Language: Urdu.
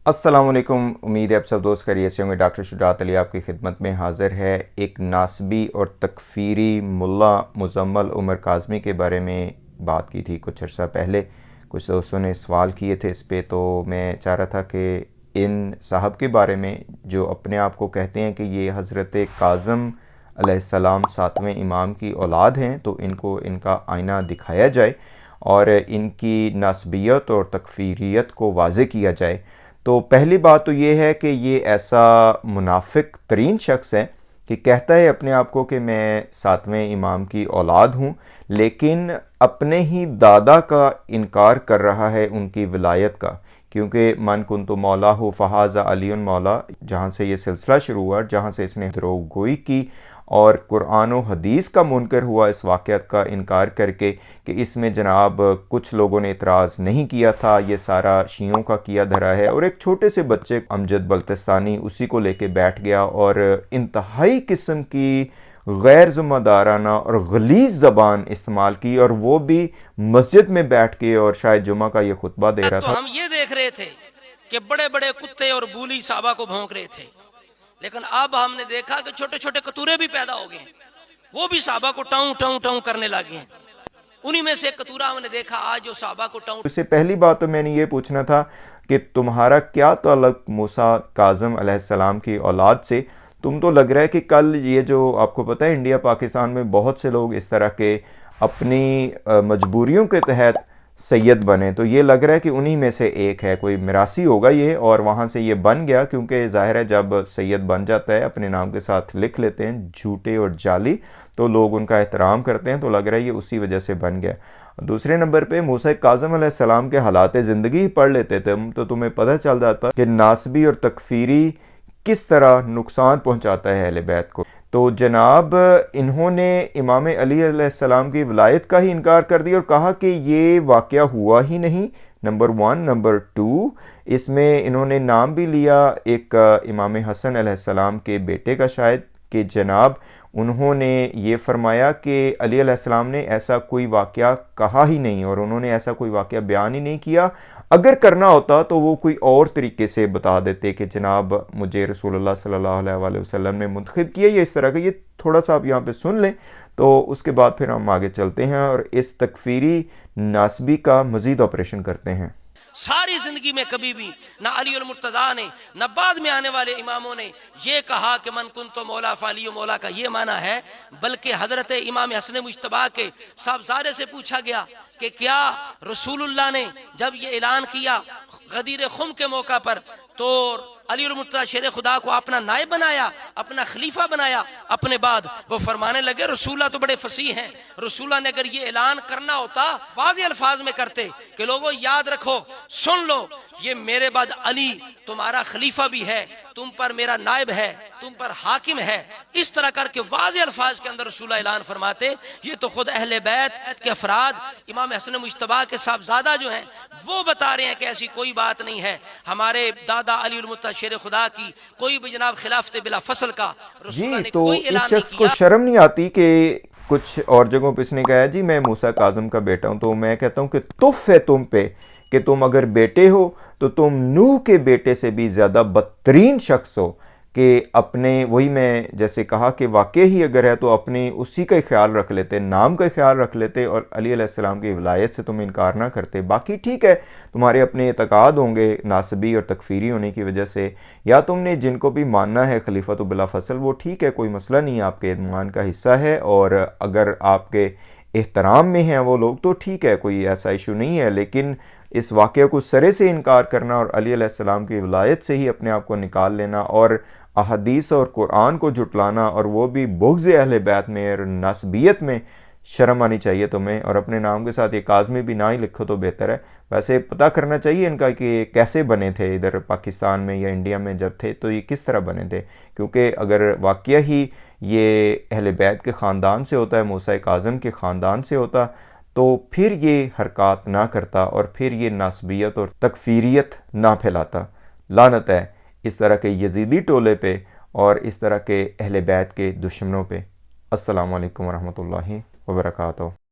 السلام علیکم، امید ہے آپ سب دوست خیریت سے ہوں گے۔ ڈاکٹر شجاعت علی آپ کی خدمت میں حاضر ہے ایک ناسبی اور تکفیری ملا مزمل عمر کاظمی کے بارے میں بات کی تھی کچھ عرصہ پہلے۔ کچھ دوستوں نے سوال کیے تھے اس پہ، تو میں چاہ رہا تھا کہ ان صاحب کے بارے میں جو اپنے آپ کو کہتے ہیں کہ یہ حضرت کاظم علیہ السلام ساتویں امام کی اولاد ہیں، تو ان کو ان کا آئینہ دکھایا جائے اور ان کی ناسبیت اور تکفیریت کو واضح کیا جائے۔ تو پہلی بات تو یہ ہے کہ یہ ایسا منافق ترین شخص ہے کہ کہتا ہے اپنے آپ کو کہ میں ساتویں امام کی اولاد ہوں، لیکن اپنے ہی دادا کا انکار کر رہا ہے ان کی ولایت کا، کیونکہ من کنت مولا ہو فہذا علی مولا، جہاں سے یہ سلسلہ شروع ہوا، جہاں سے اس نے دروغ گوئی کی اور قرآن و حدیث کا منکر ہوا اس واقعات کا انکار کر کے کہ اس میں جناب کچھ لوگوں نے اعتراض نہیں کیا تھا، یہ سارا شیعوں کا کیا دھرا ہے، اور ایک چھوٹے سے بچے امجد بلتستانی اسی کو لے کے بیٹھ گیا اور انتہائی قسم کی غیر ذمہ دارانہ اور غلیظ زبان استعمال کی، اور وہ بھی مسجد میں بیٹھ کے، اور شاید جمعہ کا یہ خطبہ دے رہا تھا۔ تو ہم یہ دیکھ رہے تھے کہ بڑے بڑے کتے اور بولی صحابہ کو بھونک رہے تھے، لیکن اب ہم نے دیکھا کہ چھوٹے چھوٹے کتورے بھی پیدا ہو گئے ہیں، وہ بھی صحابہ کو ٹاؤں ٹاؤں ٹاؤں کرنے لگے ہیں۔ انہی میں سے ایک کتورا ہم نے دیکھا آج جو صحابہ کو ٹاؤں۔ اس سے پہلی بات تو میں نے یہ پوچھنا تھا کہ تمہارا کیا تعلق موسیٰ کاظم علیہ السلام کی اولاد سے؟ تم تو لگ رہا ہے کہ کل یہ جو آپ کو پتہ ہے انڈیا پاکستان میں بہت سے لوگ اس طرح کے اپنی مجبوریوں کے تحت سید بنے، تو یہ لگ رہا ہے کہ انہی میں سے ایک ہے، کوئی میراثی ہوگا یہ، اور وہاں سے یہ بن گیا، کیونکہ ظاہر ہے جب سید بن جاتا ہے اپنے نام کے ساتھ لکھ لیتے ہیں جھوٹے اور جعلی، تو لوگ ان کا احترام کرتے ہیں، تو لگ رہا ہے یہ اسی وجہ سے بن گیا۔ دوسرے نمبر پہ موسیٰ کاظم علیہ السلام کے حالات زندگی پڑھ لیتے تھے تو تمہیں پتہ چل جاتا کہ ناسبی اور تکفیری کس طرح نقصان پہنچاتا ہے اہل بیت کو۔ تو جناب انہوں نے امام علی علیہ السلام کی ولایت کا ہی انکار کر دیا اور کہا کہ یہ واقعہ ہوا ہی نہیں، نمبر 1۔ نمبر 2، اس میں انہوں نے نام بھی لیا ایک امام حسن علیہ السلام کے بیٹے کا شاید، کہ جناب انہوں نے یہ فرمایا کہ علی علیہ السلام نے ایسا کوئی واقعہ کہا ہی نہیں، اور انہوں نے ایسا کوئی واقعہ بیان ہی نہیں کیا۔ اگر کرنا ہوتا تو وہ کوئی اور طریقے سے بتا دیتے کہ جناب مجھے رسول اللہ صلی اللہ علیہ وآلہ وسلم نے منتخب کیا، یا اس طرح کا۔ یہ تھوڑا سا آپ یہاں پہ سن لیں تو اس کے بعد پھر ہم آگے چلتے ہیں اور اس تکفیری ناسبی کا مزید آپریشن کرتے ہیں۔ ساری زندگی میں کبھی بھی نہ علی المرتضیٰ نے نہ بعد میں آنے والے اماموں نے یہ کہا کہ من کنت مولا فعلی مولا کا یہ معنی ہے، بلکہ حضرت امام حسن مجتبیٰ کے صاحبزادے سے پوچھا گیا کہ کیا رسول اللہ نے جب یہ اعلان کیا غدیر خم کے موقع پر تو علی المرتضیٰ شیر خدا کو اپنا نائب بنایا، اپنا خلیفہ بنایا اپنے بعد؟ وہ فرمانے لگے رسول اللہ تو بڑے فصیح ہیں، رسول اللہ نے اگر یہ اعلان کرنا ہوتا واضح الفاظ میں کرتے کہ لوگوں یاد رکھو، سن لو، یہ میرے بعد علی تمہارا خلیفہ بھی ہے، تم پر میرا نائب ہے، تم پر حاکم ہے، اس طرح کر کے واضح الفاظ کے اندر رسول اللہ اعلان فرماتے۔ یہ تو خود اہل بیت کے افراد امام حسن مجتبیٰ کے صاحبزادہ جو ہیں وہ بتا رہے ہیں کہ ایسی کوئی بات نہیں ہے، ہمارے دادا علی المرتضیٰ شیر خدا کی کوئی بھی جناب خلافت بلا فصل کا رسول اللہ نے تو کوئی اس اعلان شخص نہیں کو کیا۔ شرم نہیں آتی کہ کچھ اور جگہوں پہ اس نے کہا ہے جی میں موسیٰ کاظم کا بیٹا ہوں، تو میں کہتا ہوں کہ تف ہے تم پہ کہ تم اگر بیٹے ہو تو تم نوح کے بیٹے سے بھی زیادہ بدترین شخص ہو، کہ اپنے وہی میں جیسے کہا کہ واقع ہی اگر ہے تو اپنے اسی کا خیال رکھ لیتے، نام کا خیال رکھ لیتے، اور علی علیہ السلام کی ولایت سے تم انکار نہ کرتے۔ باقی ٹھیک ہے تمہارے اپنے اعتقاد ہوں گے ناسبی اور تکفیری ہونے کی وجہ سے، یا تم نے جن کو بھی ماننا ہے خلیفۃ بلا فصل، وہ ٹھیک ہے، کوئی مسئلہ نہیں ہے، آپ کے ایمان کا حصہ ہے، اور اگر آپ کے احترام میں ہیں وہ لوگ تو ٹھیک ہے، کوئی ایسا ایشو نہیں ہے۔ لیکن اس واقعہ کو سرے سے انکار کرنا اور علی علیہ السلام کی ولایت سے ہی اپنے آپ کو نکال لینا اور احادیث اور قرآن کو جھٹلانا، اور وہ بھی بغض اہل بیت میں اور ناسبیت میں، شرم آنی چاہیے تمہیں، اور اپنے نام کے ساتھ یہ کاظمی بھی نہ ہی لکھو تو بہتر ہے۔ ویسے پتہ کرنا چاہیے ان کا کہ یہ کیسے بنے تھے ادھر پاکستان میں یا انڈیا میں جب تھے تو یہ کس طرح بنے تھے، کیونکہ اگر واقعہ ہی یہ اہل بیت کے خاندان سے ہوتا ہے، موسیٰ کاظم کے خاندان سے ہوتا، تو پھر یہ حرکات نہ کرتا اور پھر یہ ناسبیت اور تکفیریت نہ پھیلاتا۔ لعنت ہے اس طرح کے یزیدی ٹولے پہ اور اس طرح کے اہل بیت کے دشمنوں پہ۔ السلام علیکم ورحمۃ اللہ وبرکاتہ۔